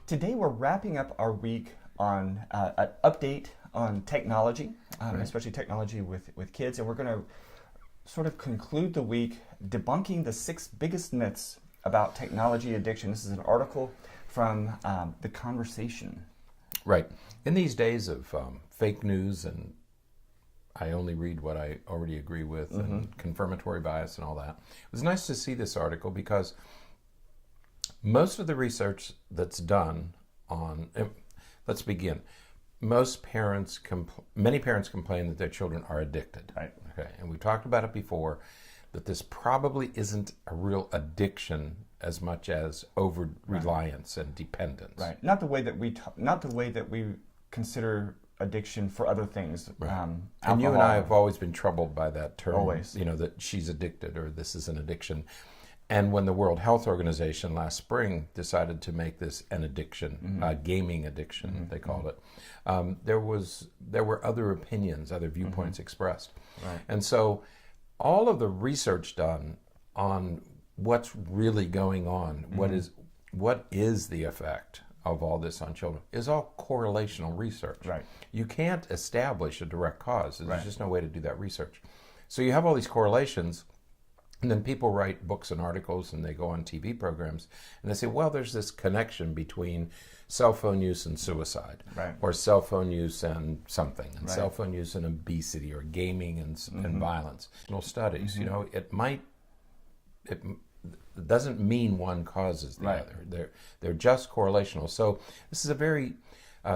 Today we're wrapping up our week on an update on technology, especially technology with kids, and we're going to sort of conclude the week debunking the 6 biggest myths about technology addiction. This is an article from The Conversation. Right. In these days of fake news and I only read what I already agree with and confirmatory bias and all that, it was nice to see this article because most of the research that's done on, let's begin. Many parents complain that their children are addicted. Right. Okay, and we've talked about it before, that this probably isn't a real addiction as much as over reliance and dependence. Right. Not the way that we consider addiction for other things. Right. And you and I have always been troubled by that term. Always. That she's addicted or this is an addiction. And when the World Health Organization last spring decided to make this an addiction, gaming addiction, they called it, there were other opinions, other viewpoints expressed. Right. And so all of the research done on what's really going on, what is the effect of all this on children, is all correlational research. Right. You can't establish a direct cause. There's Right. just no way to do that research. So you have all these correlations. And then people write books and articles and they go on TV programs and they say, well, there's this connection between cell phone use and suicide, Right. or cell phone use and something, and Right. cell phone use and obesity, or gaming and violence. Studies, it doesn't mean one causes the Right. other. They're just correlational. So this is a very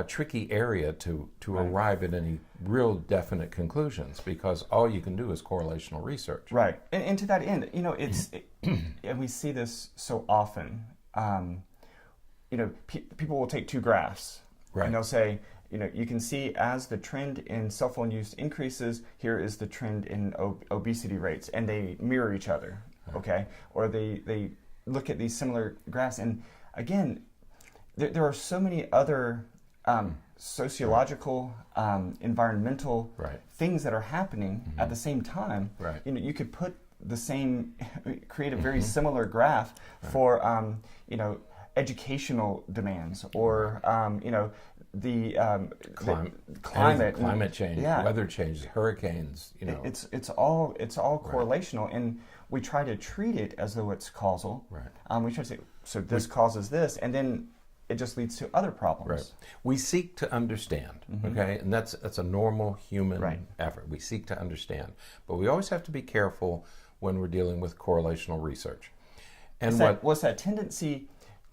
tricky area to arrive at any real definite conclusions, because all you can do is correlational research. Right. And to that end, and we see this so often. People will take 2 graphs, Right. and they'll say, you can see as the trend in cell phone use increases, here is the trend in obesity rates, and they mirror each other, okay? Or they look at these similar graphs, and again, there are so many other sociological, environmental things that are happening at the same time. Right. You could put create a very similar graph for educational demands, or the climate change, yeah. weather change, hurricanes. It's all correlational, and we try to treat it as though it's causal. Right. We try to say, so this causes this, and then it just leads to other problems. Right. We seek to understand, okay? And that's a normal human Right. effort. We seek to understand. But we always have to be careful when we're dealing with correlational research. And what's that tendency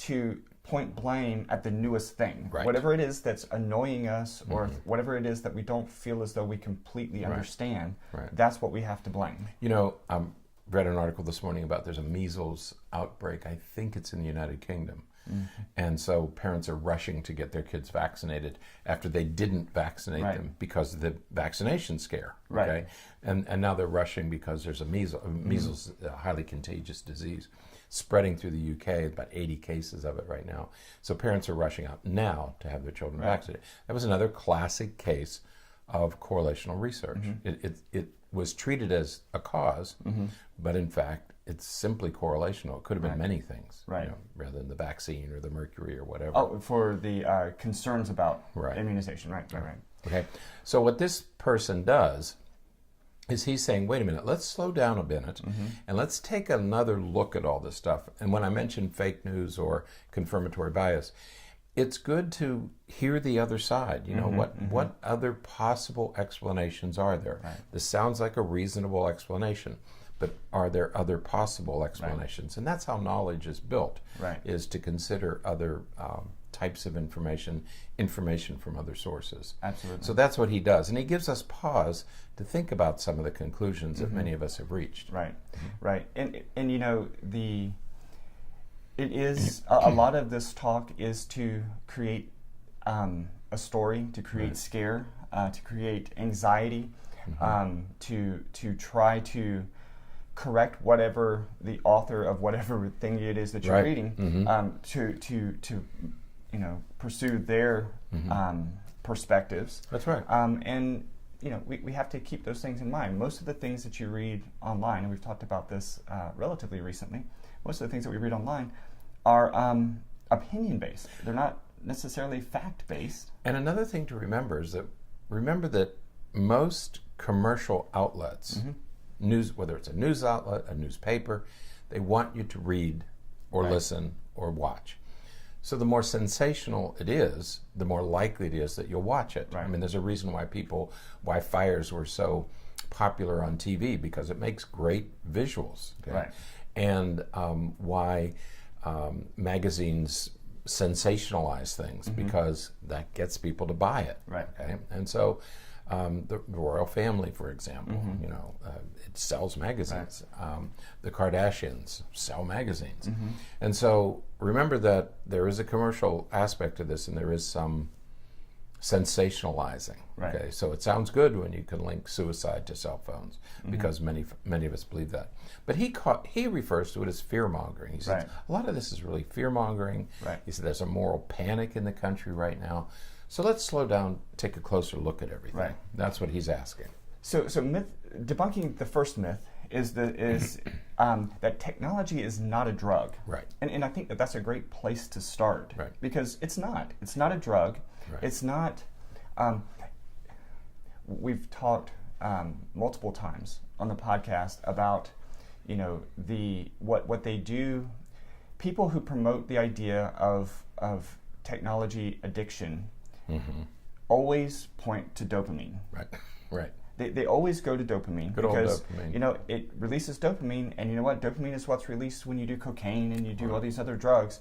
to point blame at the newest thing? Right. Whatever it is that's annoying us, or whatever it is that we don't feel as though we completely understand, that's what we have to blame. I read an article this morning about there's a measles outbreak. I think it's in the United Kingdom. And so parents are rushing to get their kids vaccinated after they didn't vaccinate them because of the vaccination scare. Okay? Right. And now they're rushing because there's a measles, a highly contagious disease, spreading through the UK, about 80 cases of it right now. So parents are rushing out now to have their children vaccinated. That was another classic case of correlational research. It was treated as a cause, but in fact, it's simply correlational. It could have been many things, rather than the vaccine or the mercury or whatever. Oh, for the concerns about immunization, right. Okay, so what this person does is he's saying, wait a minute, let's slow down a minute and let's take another look at all this stuff. And when I mention fake news or confirmatory bias, it's good to hear the other side. What other possible explanations are there? Right. This sounds like a reasonable explanation, but are there other possible explanations? Right. And that's how knowledge is built, Right. is to consider other types of information from other sources. Absolutely. So that's what he does. And he gives us pause to think about some of the conclusions that many of us have reached. Right, right. And it is, a lot of this talk is to create a story, to create scare, to create anxiety, to try to correct whatever the author of whatever thing it is that you're reading, to pursue their perspectives. That's right. And we have to keep those things in mind. Most of the things that you read online, and we've talked about this relatively recently, most of the things that we read online are opinion-based. They're not necessarily fact-based. And another thing to remember is that most commercial outlets, news, whether it's a news outlet, a newspaper, they want you to read or listen or watch. So the more sensational it is, the more likely it is that you'll watch it. Right. I mean, there's a reason why fires were so popular on TV, because it makes great visuals. Okay? Right. And why magazines sensationalize things, because that gets people to buy it. Right. Okay. And so the royal family, for example, it sells magazines. Right. The Kardashians sell magazines. And so remember that there is a commercial aspect to this, and there is some sensationalizing. Right. Okay, so it sounds good when you can link suicide to cell phones, because many of us believe that. But he refers to it as fear mongering. He says a lot of this is really fear mongering. Right. He said there's a moral panic in the country right now. So let's slow down, take a closer look at everything. Right. That's what he's asking. So debunking the first myth is that technology is not a drug. Right. And I think that's a great place to start. Right. Because it's not. It's not a drug. Right. It's not. We've talked multiple times on the podcast about, what they do. People who promote the idea of technology addiction always point to dopamine. Right. Right. They always go to dopamine. Good old because dopamine. It releases dopamine, and you know what? Dopamine is what's released when you do cocaine and you do all these other drugs.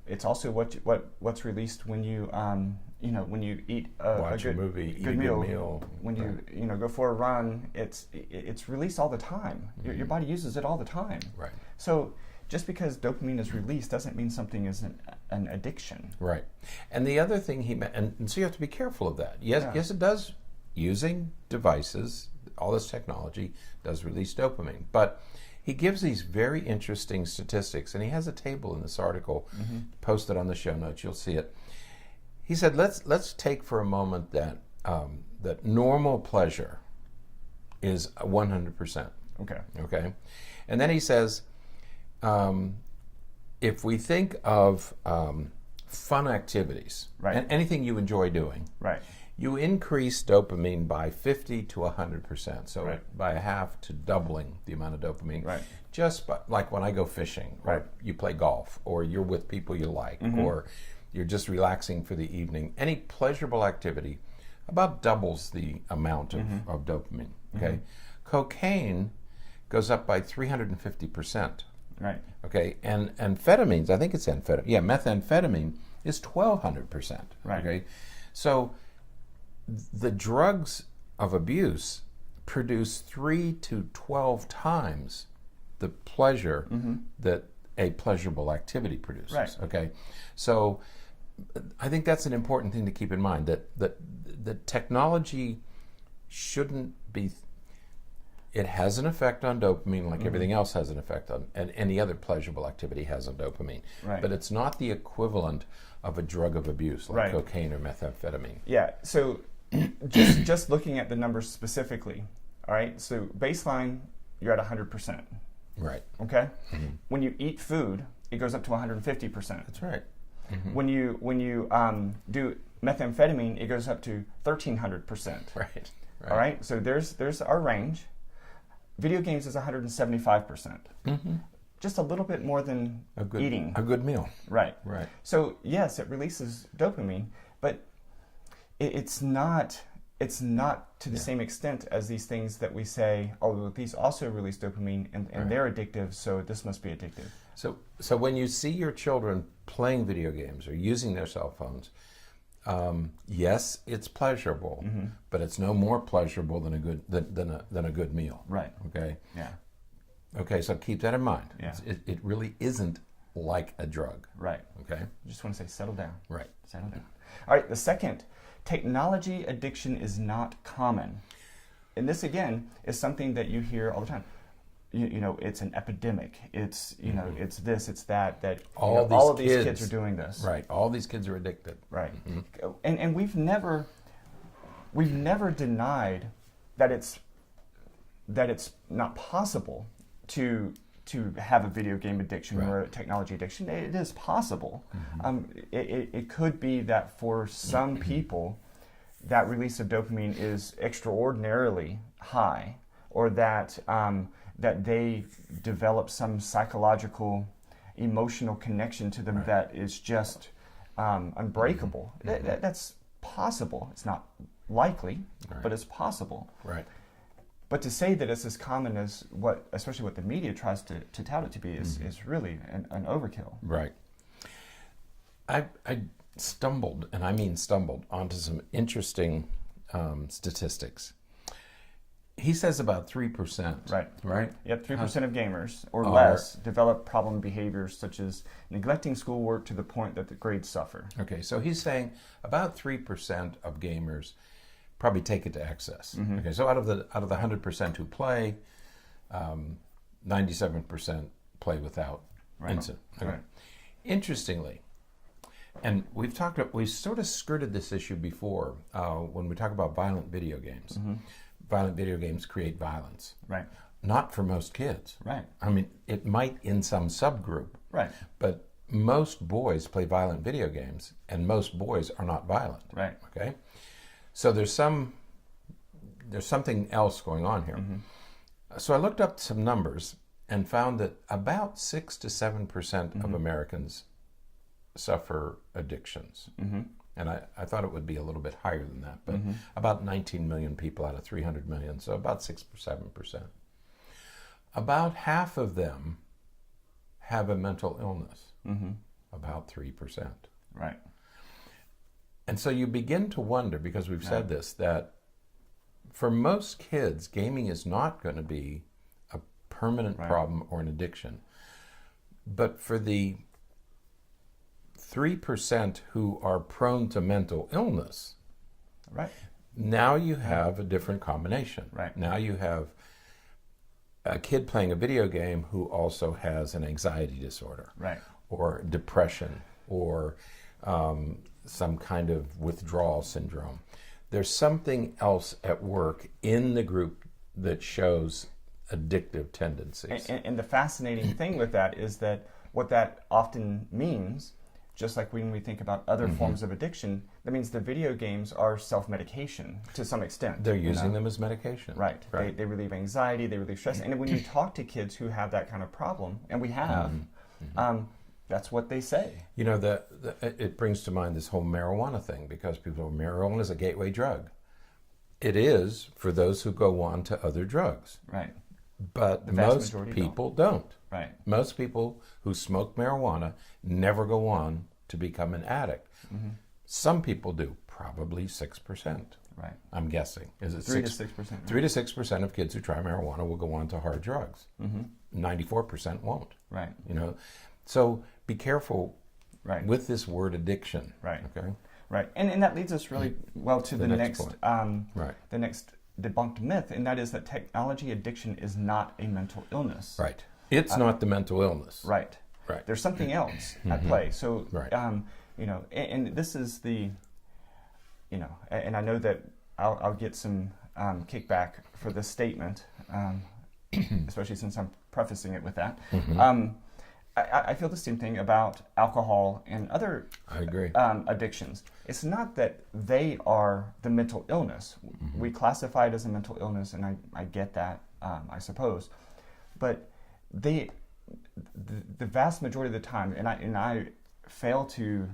It's also what's released when you when you eat Watch a a movie, eat a good meal. When you go for a run, it's released all the time. Your body uses it all the time. Right. So just because dopamine is released doesn't mean something is an addiction. Right. And the other thing and so you have to be careful of that. Yes, it does. Using devices, all this technology does release dopamine. But he gives these very interesting statistics, and he has a table in this article posted on the show notes. You'll see it. He said, let's take for a moment that that normal pleasure is 100%. Okay. Okay. And then he says, if we think of fun activities, and anything you enjoy doing, right, you increase dopamine by 50 to 100%. So by a half to doubling the amount of dopamine. Right. Just by, like when I go fishing, or you play golf, or you're with people you like, or you're just relaxing for the evening. Any pleasurable activity about doubles the amount of dopamine. Okay. Cocaine goes up by 350%. Right. Okay. And amphetamines, I think it's amphetamine. Yeah, methamphetamine is 1,200%. Right. Okay. So the drugs of abuse produce 3 to 12 times the pleasure that a pleasurable activity produces. Right. Okay, so I think that's an important thing to keep in mind, that technology shouldn't be. It has an effect on dopamine, like everything else has an effect on, and any other pleasurable activity has on dopamine. Right. But it's not the equivalent of a drug of abuse like cocaine or methamphetamine. Yeah. So just looking at the numbers specifically, all right. So baseline, you're at 100%. Right. Okay. When you eat food, it goes up to 150%. That's right. When you do methamphetamine, it goes up to 1,300%. Right. All right. So there's our range. Video games is 175%. Just a little bit more than eating. A good meal. Right. Right. So yes, it releases dopamine, but it's not to the same extent as these things that we say, oh, these also release dopamine and they're addictive, so this must be addictive. So when you see your children playing video games or using their cell phones, yes, it's pleasurable, but it's no more pleasurable than a good meal. Right. Okay. Yeah. Okay. So keep that in mind. Yeah. It really isn't like a drug. Right. Okay. I just want to say, settle down. Right. Settle down. All right. The second, technology addiction is not common, and this again is something that you hear all the time. You know, it's an epidemic. It's it's this, it's that. That all of these kids are doing this. Right. All these kids are addicted. Right. And we've never denied that it's not possible to to have a video game addiction or a technology addiction. It is possible. It could be that for some people, that release of dopamine is extraordinarily high, or that that they develop some psychological, emotional connection to them that is just unbreakable. That's possible. It's not likely, but it's possible. Right. But to say that it's as common as especially what the media tries to tout it to be, is really an overkill. Right. I stumbled, and I mean stumbled, onto some interesting statistics. He says about 3%. Right. Right? Yep, 3% of gamers or less develop problem behaviors such as neglecting schoolwork to the point that the grades suffer. Okay, so he's saying about 3% of gamers probably take it to excess. Okay, so out of the 100% who play, 97% play without incident. Okay. Right. Interestingly, and we've sort of skirted this issue before when we talk about violent video games. Violent video games create violence. Right. Not for most kids. Right. I mean, it might in some subgroup. Right. But most boys play violent video games, and most boys are not violent. Right. Okay. So there's something else going on here. So I looked up some numbers and found that about 6 to 7% of Americans suffer addictions. And I thought it would be a little bit higher than that, but about 19 million people out of 300 million, so about 6 or 7%. About half of them have a mental illness, about 3%. Right. And so you begin to wonder, because we've said this, that for most kids, gaming is not going to be a permanent problem or an addiction. But for the 3% who are prone to mental illness, now you have a different combination. Right. Now you have a kid playing a video game who also has an anxiety disorder, or depression, or some kind of withdrawal syndrome. There's something else at work in the group that shows addictive tendencies. And the fascinating thing with that is that what that often means, just like when we think about other forms of addiction, that means the video games are self-medication to some extent. They're using them as medication. Right. They relieve anxiety, they relieve stress. And when you talk to kids who have that kind of problem, and we have, that's what they say. You know, it brings to mind this whole marijuana thing, because people say marijuana is a gateway drug. It is for those who go on to other drugs. Right. But most people don't. Right. Most people who smoke marijuana never go on to become an addict. Some people do, probably 6%. Right. I'm guessing. Is it 3 to 6%? 3 to 6% of kids who try marijuana will go on to hard drugs. 94% won't. Right. You know, so be careful Right. with this word addiction. Right. Okay. Right. And that leads us really well to the next the next debunked myth, and that is that technology addiction is not a mental illness. Right. It's not the mental illness. Right. Right. There's something else at play. So, Right. you know, and this is the, you know, and I know that I'll get some kickback for this statement, especially since I'm prefacing it with that. I feel the same thing about alcohol and other I agree. Addictions. It's not that they are the mental illness. We classify it as a mental illness, and I get that, I suppose. But the vast majority of the time, and I fail to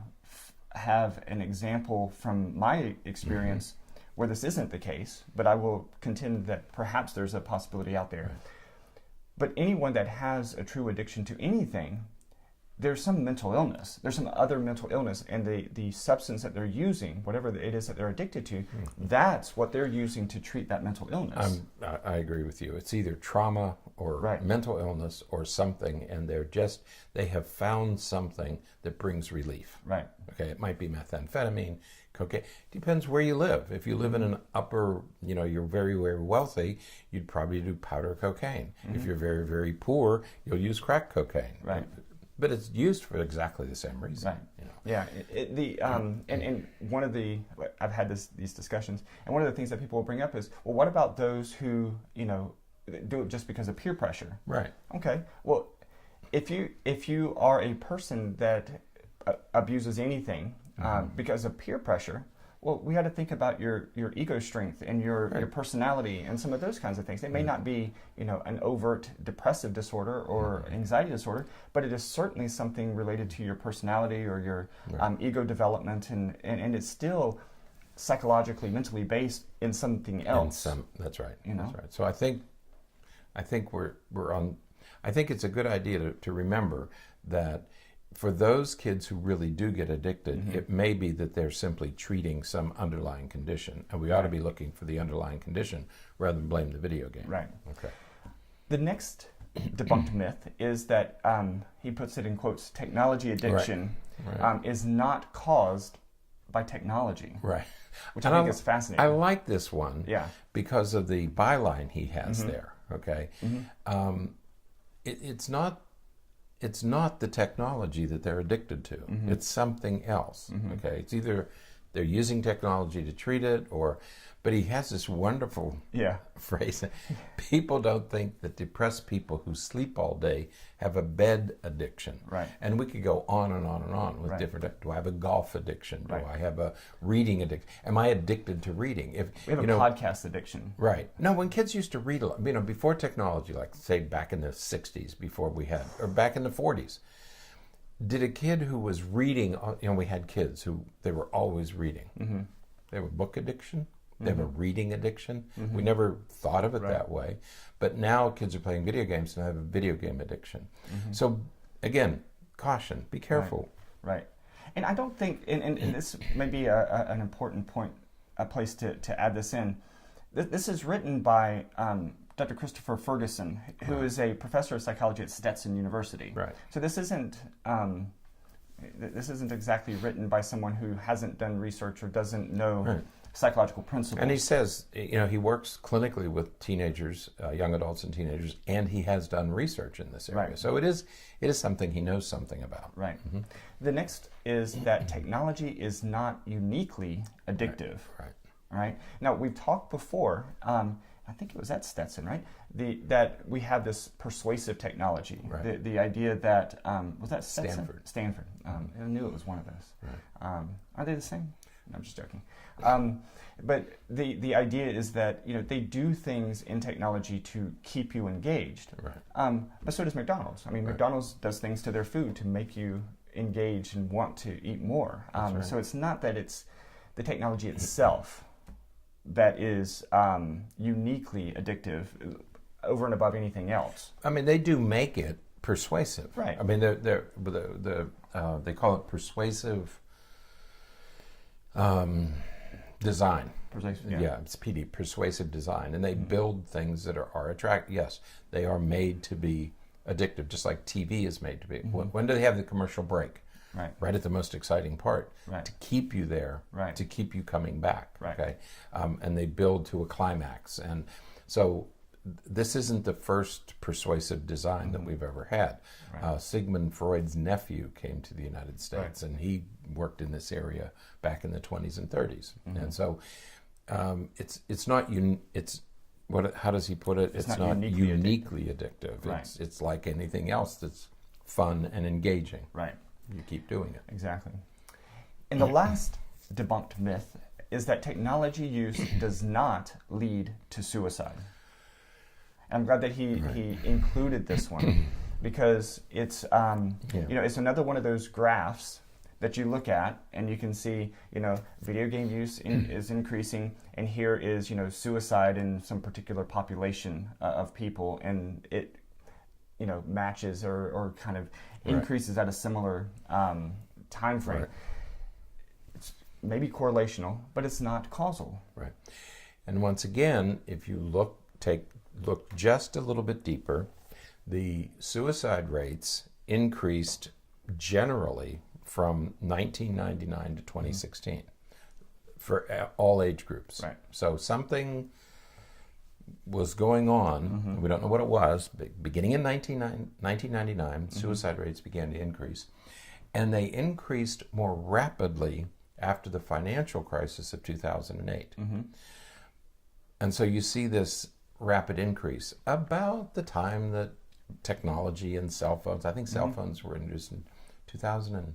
have an example from my experience where this isn't the case, but I will contend that perhaps there's a possibility out there. Right. But anyone that has a true addiction to anything, there's some mental illness. There's some other mental illness, and the substance that they're using, whatever it is that they're addicted to, that's what they're using to treat that mental illness. I agree with you. It's either trauma or mental illness or something, and they have found something that brings relief. Right. Okay, it might be methamphetamine, cocaine. Depends where you live. If you live in an upper, you know, you're very, very wealthy, you'd probably do powder cocaine. If you're very, very poor, you'll use crack cocaine. Right. But it's used for exactly the same reason. Right. You know. Yeah. And one of the, I've had these discussions, and one of the things that people will bring up is, well, what about those who, you know, do it just because of peer pressure. Right. Okay. Well, if you are a person that abuses anything because of peer pressure, well, we got to think about your ego strength and your personality and some of those kinds of things. It may not be, an overt depressive disorder or anxiety disorder, but it is certainly something related to your personality or your ego development, and it's still psychologically, mentally based in something else. That's right. That's right. So I think we're on. I think it's a good idea to remember that for those kids who really do get addicted, it may be that they're simply treating some underlying condition, and we ought to be looking for the underlying condition rather than blame the video game. Right. Okay. The next debunked myth is that, he puts it in quotes, technology addiction is not caused by technology. Right. Which I think is fascinating. I like this one because of the byline he has there. Okay. It's not the technology that they're addicted to. It's something else. Okay, it's either they're using technology to treat it, but he has this wonderful phrase. People don't think that depressed people who sleep all day have a bed addiction. Right. And we could go on and on and on with different. Do I have a golf addiction? Do I have a reading addiction? Am I addicted to reading? We have a podcast addiction. Right. No, when kids used to read a lot, before technology, like say back in the 60s, or back in the 40s, did a kid who was reading, we had kids who, they were always reading. They have a book addiction. They have a reading addiction. We never thought of it that way. But now kids are playing video games and have a video game addiction. So again, caution, be careful. Right. And I don't think, and this may be an important point, a place to add this in. This is written by Dr. Christopher Ferguson, who is a professor of psychology at Stetson University. Right. So this isn't exactly written by someone who hasn't done research or doesn't know psychological principles. And he says, he works clinically with teenagers, young adults and teenagers, and he has done research in this area. Right. So it is something he knows something about. Right. The next is that technology is not uniquely addictive. Right. Now, we've talked before, I think it was at Stetson, right? That we have this persuasive technology. Right. The idea that, was that Stetson? Stanford. I knew it was one of those. Right. Are they the same? No, I'm just joking. But the idea is that they do things in technology to keep you engaged. Right. But so does McDonald's. McDonald's does things to their food to make you engage and want to eat more. So it's not that it's the technology itself that is uniquely addictive over and above anything else. They do make it persuasive. Right. They call it persuasive design. Persuasive, it's PD, persuasive design. And they build things that are attractive. Yes, they are made to be addictive, just like TV is made to be. When do they have the commercial break? Right at the most exciting part, to keep you there, to keep you coming back. Okay, and they build to a climax, and so this isn't the first persuasive design that we've ever had. Sigmund Freud's nephew came to the United States, and he worked in this area back in the 20s and 30s, and so it's not how does he put it? It's not uniquely addictive. It's like anything else that's fun and engaging. Right. You keep doing it. Exactly. And the last debunked myth is that technology use does not lead to suicide. And I'm glad that he included this one because it's it's another one of those graphs that you look at and you can see video game use is increasing, and here is suicide in some particular population of people, and it matches or kind of increases at a similar time frame. Right. It's maybe correlational, but it's not causal. Right. And once again, if you look just a little bit deeper, the suicide rates increased generally from 1999 to 2016 for all age groups. Right. So something was going on, we don't know what it was, but beginning in 1999, suicide rates began to increase, and they increased more rapidly after the financial crisis of 2008. And so you see this rapid increase? About the time that technology and cell phones, I think cell phones were introduced in 2007.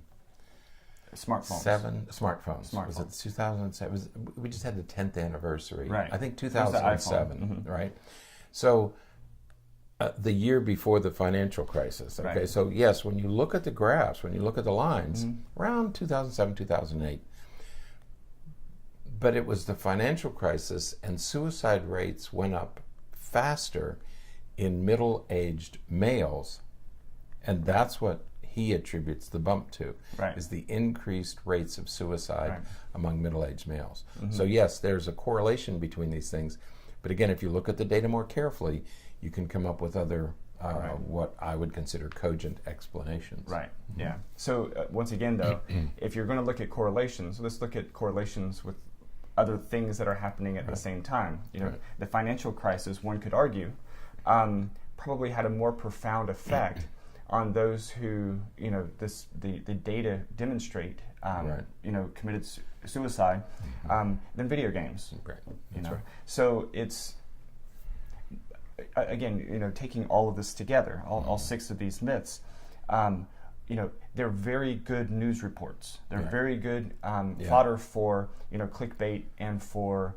Smartphones. Was it 2007? We just had the 10th anniversary. Right. I think 2007, right? So the year before the financial crisis. Okay, Right. so yes, when you look at the graphs, when you look at the lines, around 2007, 2008, but it was the financial crisis, and suicide rates went up faster in middle-aged males, and that's what he attributes the bump to, Right. is the increased rates of suicide Right. among middle-aged males. So yes, there's a correlation between these things, but again, if you look at the data more carefully, you can come up with other, what I would consider cogent explanations. Right. Yeah. So once again, though, if you're going to look at correlations, let's look at correlations with other things that are happening at the same time. You know, the financial crisis, one could argue, probably had a more profound effect on those who, you know, the data demonstrate, you know, committed suicide than video games. Right. You That's know, right. so it's again, you know, taking all of this together, all 6 of these myths. You know, they're very good news reports. They're very good fodder for, you know, clickbait and for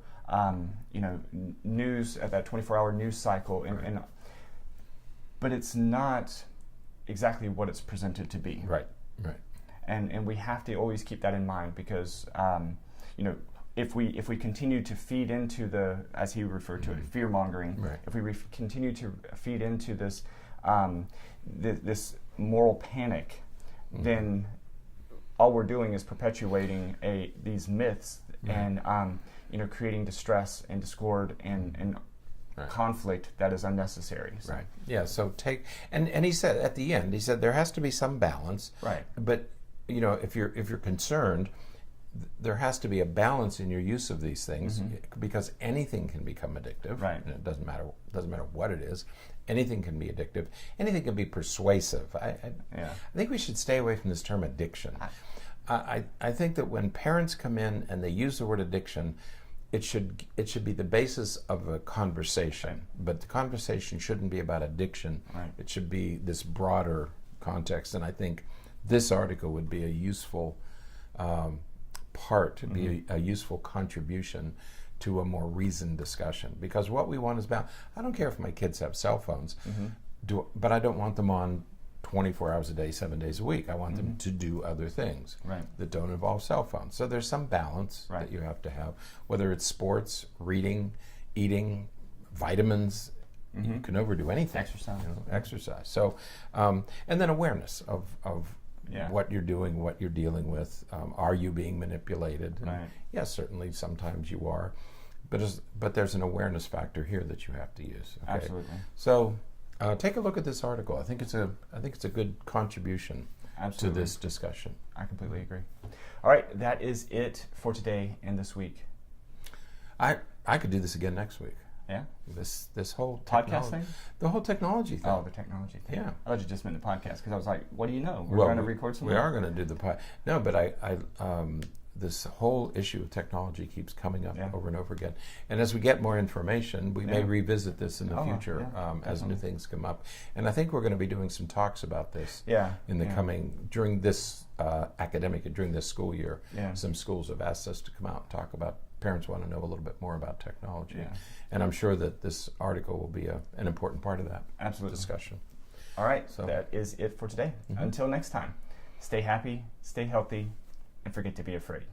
you know, news at that 24-hour news cycle, and but it's not exactly what it's presented to be. Right. Right. And we have to always keep that in mind, because you know, if we continue to feed into the, as he referred to it, fear mongering, if we continue to feed into this this moral panic, then all we're doing is perpetuating these myths and you know, creating distress and discord and conflict that is unnecessary. So. Right. Yeah. So take and he said at the end, he said there has to be some balance. Right. But you know, if you're concerned, there has to be a balance in your use of these things, because anything can become addictive. Right. And it doesn't matter what it is. Anything can be addictive. Anything can be persuasive. I think we should stay away from this term addiction. I think that when parents come in and they use the word addiction, it should be the basis of a conversation. But the conversation shouldn't be about addiction. Right. It should be this broader context. And I think this article would be a useful part, be a useful contribution to a more reasoned discussion. Because what we want is I don't care if my kids have cell phones, but I don't want them on 24 hours a day, 7 days a week. I want them to do other things that don't involve cell phones. So there's some balance that you have to have, whether it's sports, reading, eating, vitamins. You can overdo anything. Exercise. So, and then awareness of what you're doing, what you're dealing with. Are you being manipulated? And yes, certainly sometimes you are, but there's an awareness factor here that you have to use. Okay? Absolutely. So take a look at this article. I think it's a good contribution to this discussion. I completely agree. All right, that is it for today and this week. I could do this again next week. Yeah. This whole podcast thing? The whole technology thing. Oh, the technology thing. Yeah. I thought you just meant the podcast, because I was like, what do you know? We're going to record something? We are going to do the podcast. No, but I this whole issue of technology keeps coming up over and over again. And as we get more information, we may revisit this in the future as new things come up. And I think we're going to be doing some talks about this in the during this during this school year. Some schools have asked us to come out and talk about, parents want to know a little bit more about technology. And I'm sure that this article will be an important part of that discussion. All right, so that is it for today. Until next time, stay happy, stay healthy, and forget to be afraid.